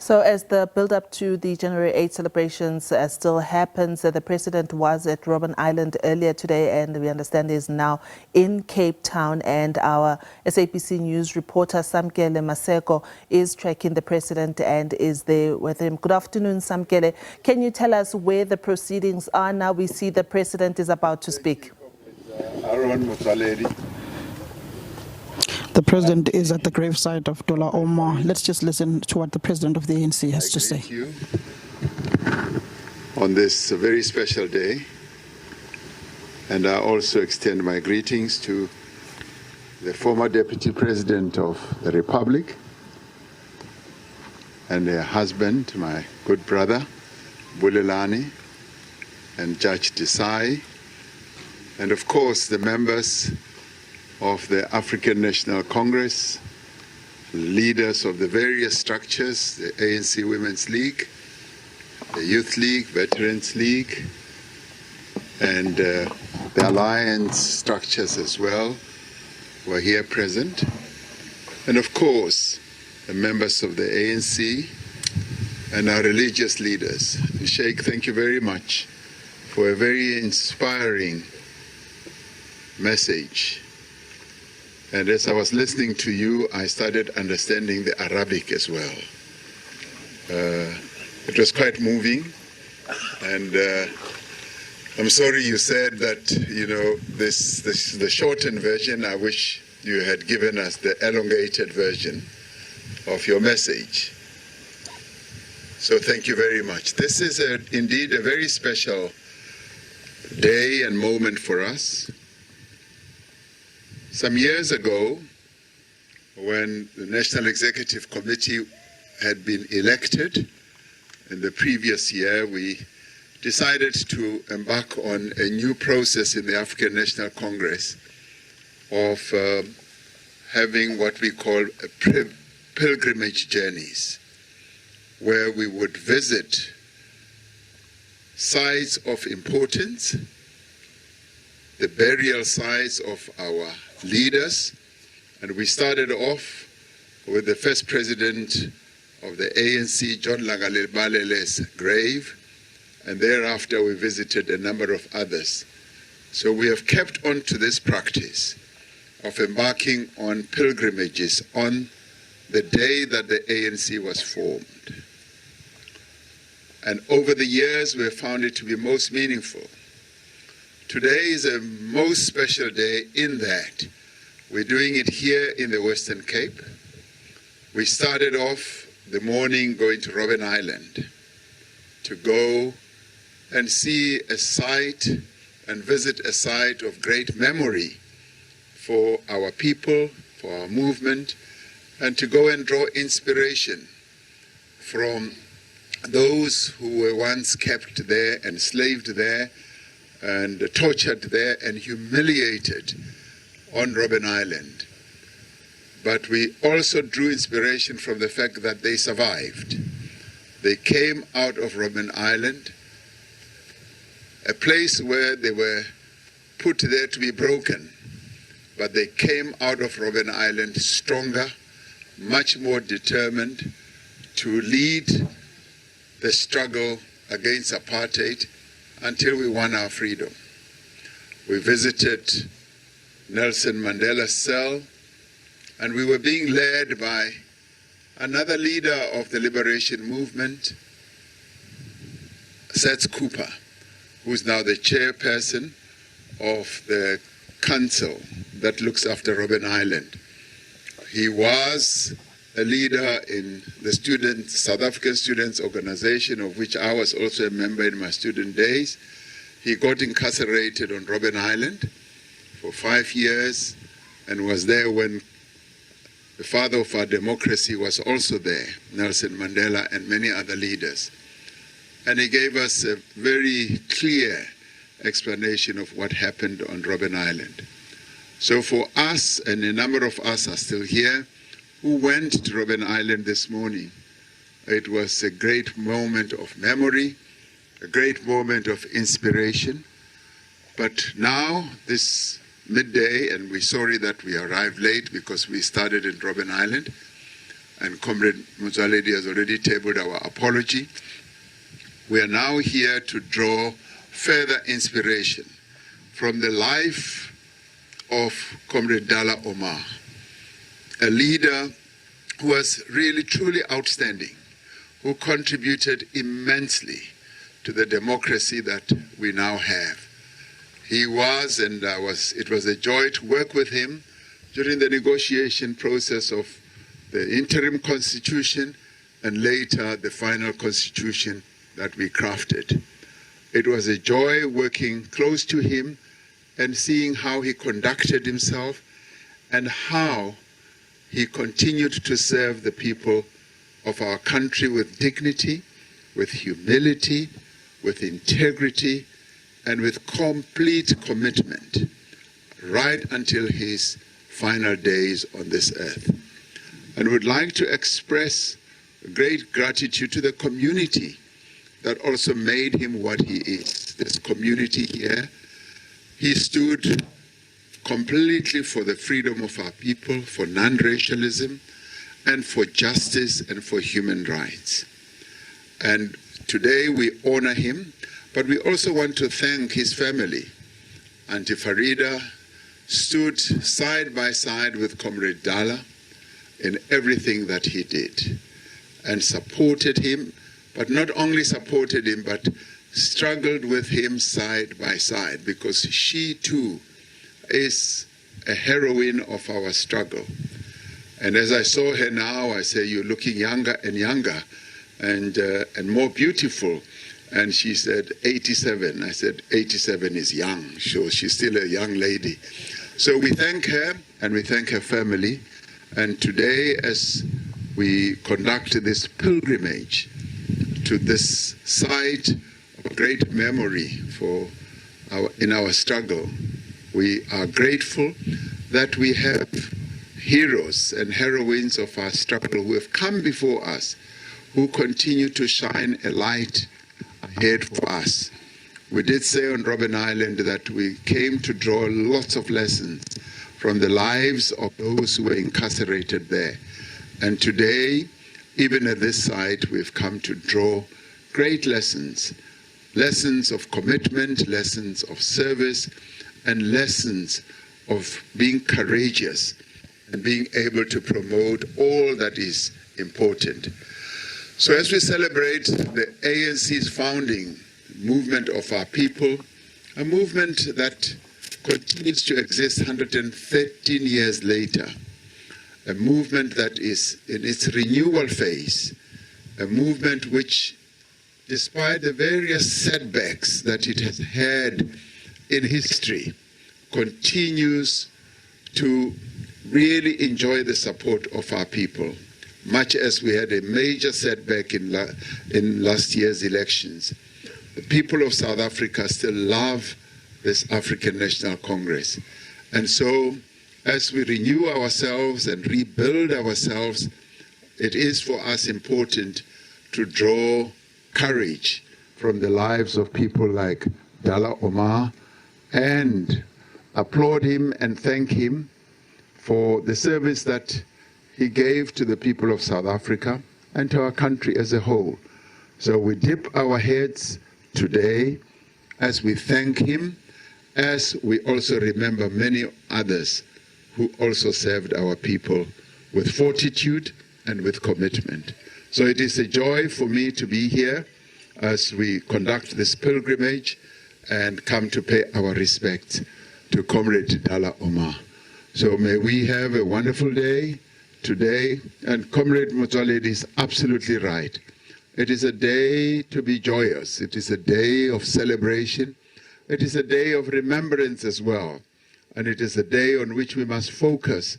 So as the build-up to the January 8 celebrations still happens, the President was at Robben Island earlier today, and we understand is now in Cape Town. And our SABC News reporter Samkele Maseko is tracking the President and is there with him. Good afternoon, Samkele. Can you tell us where the proceedings are now? We see the President is about to speak. The President is at the gravesite of Dullah Omar. Let's just listen to what the President of the ANC has to say. Thank you on this very special day, and I also extend my greetings to the former Deputy President of the Republic and her husband, my good brother, Bulelani, and Judge Desai, and of course the members of the African National Congress, leaders of the various structures, the ANC Women's League, the Youth League, Veterans League, and the alliance structures as well were here present. And of course, the members of the ANC and our religious leaders. And Sheikh, thank you very much for a very inspiring message. And as I was listening to you, I started understanding the Arabic as well. It was quite moving, and I'm sorry you said that, you know, this is the shortened version. I wish you had given us the elongated version of your message. So thank you very much. This is indeed a very special day and moment for us. Some years ago, when the National Executive Committee had been elected, in the previous year, we decided to embark on a new process in the African National Congress of having what we call pilgrimage journeys, where we would visit sites of importance, the burial sites of our leaders, and we started off with the first president of the ANC, John Langalibalele's grave, and thereafter we visited a number of others. So we have kept on to this practice of embarking on pilgrimages on the day that the ANC was formed. And over the years we have found it to be most meaningful. Today is a most special day in that we're doing it here in the Western Cape. We started off the morning going to Robben Island to go and see a site and visit a site of great memory for our people, for our movement, and to go and draw inspiration from those who were once kept there, enslaved there, and tortured there and humiliated on Robben Island. But we also drew inspiration from the fact that they survived. They came out of Robben Island, a place where they were put there to be broken, but they came out of Robben Island stronger, much more determined to lead the struggle against apartheid until we won our freedom. We visited Nelson Mandela's cell, and we were being led by another leader of the liberation movement, Seth Cooper, who's now the chairperson of the council that looks after Robben Island. He was a leader in the South African Students Organization, of which I was also a member in my student days. He got incarcerated on Robben Island for 5 years and was there when the father of our democracy was also there, Nelson Mandela and many other leaders. And he gave us a very clear explanation of what happened on Robben Island. So for us, and a number of us are still here, who went to Robben Island this morning, it was a great moment of memory, a great moment of inspiration. But now, this midday, and we're sorry that we arrived late because we started in Robben Island, and Comrade Motsoaledi has already tabled our apology. We are now here to draw further inspiration from the life of Comrade Dullah Omar, a leader who was really truly outstanding, who contributed immensely to the democracy that we now have. He was, and it was a joy to work with him during the negotiation process of the interim constitution and later the final constitution that we crafted. It was a joy working close to him and seeing how he conducted himself and how he continued to serve the people of our country with dignity, with humility, with integrity, and with complete commitment, right until his final days on this earth. And would like to express great gratitude to the community that also made him what he is. This community here, he stood completely for the freedom of our people, for non-racialism, and for justice and for human rights. And today we honor him, but we also want to thank his family. Auntie Farida stood side by side with Comrade Dullah in everything that he did and supported him, but not only supported him, but struggled with him side by side, because she too is a heroine of our struggle. And as I saw her now, I say, you're looking younger and younger and more beautiful. And she said, 87. I said, 87 is young, so she's still a young lady. So we thank her and we thank her family. And today, as we conduct this pilgrimage to this site of great memory in our struggle, we are grateful that we have heroes and heroines of our struggle who have come before us, who continue to shine a light ahead for us. We did say on Robben Island that we came to draw lots of lessons from the lives of those who were incarcerated there. And today, even at this site, we've come to draw great lessons. Lessons of commitment, lessons of service, and lessons of being courageous and being able to promote all that is important. So as we celebrate the ANC's founding movement of our people, a movement that continues to exist 113 years later, a movement that is in its renewal phase, a movement which, despite the various setbacks that it has had in history, continues to really enjoy the support of our people, much as we had a major setback in last year's elections. The people of South Africa still love this African National Congress. And so, as we renew ourselves and rebuild ourselves, it is for us important to draw courage from the lives of people like Dullah Omar and applaud him and thank him for the service that he gave to the people of South Africa and to our country as a whole. So we dip our heads today as we thank him, as we also remember many others who also served our people with fortitude and with commitment. So it is a joy for me to be here as we conduct this pilgrimage and come to pay our respects to Comrade Dullah Omar. So may we have a wonderful day today. And Comrade Motsoaledi is absolutely right. It is a day to be joyous. It is a day of celebration. It is a day of remembrance as well. And it is a day on which we must focus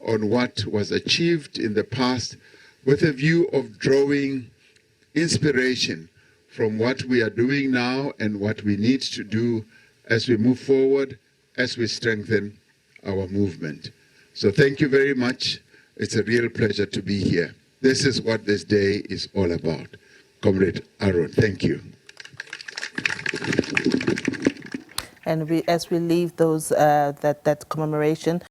on what was achieved in the past with a view of drawing inspiration from what we are doing now and what we need to do as we move forward, as we strengthen our movement. So thank you very much. It's a real pleasure to be here. This is what this day is all about. Comrade Aaron, thank you. And as we leave that commemoration,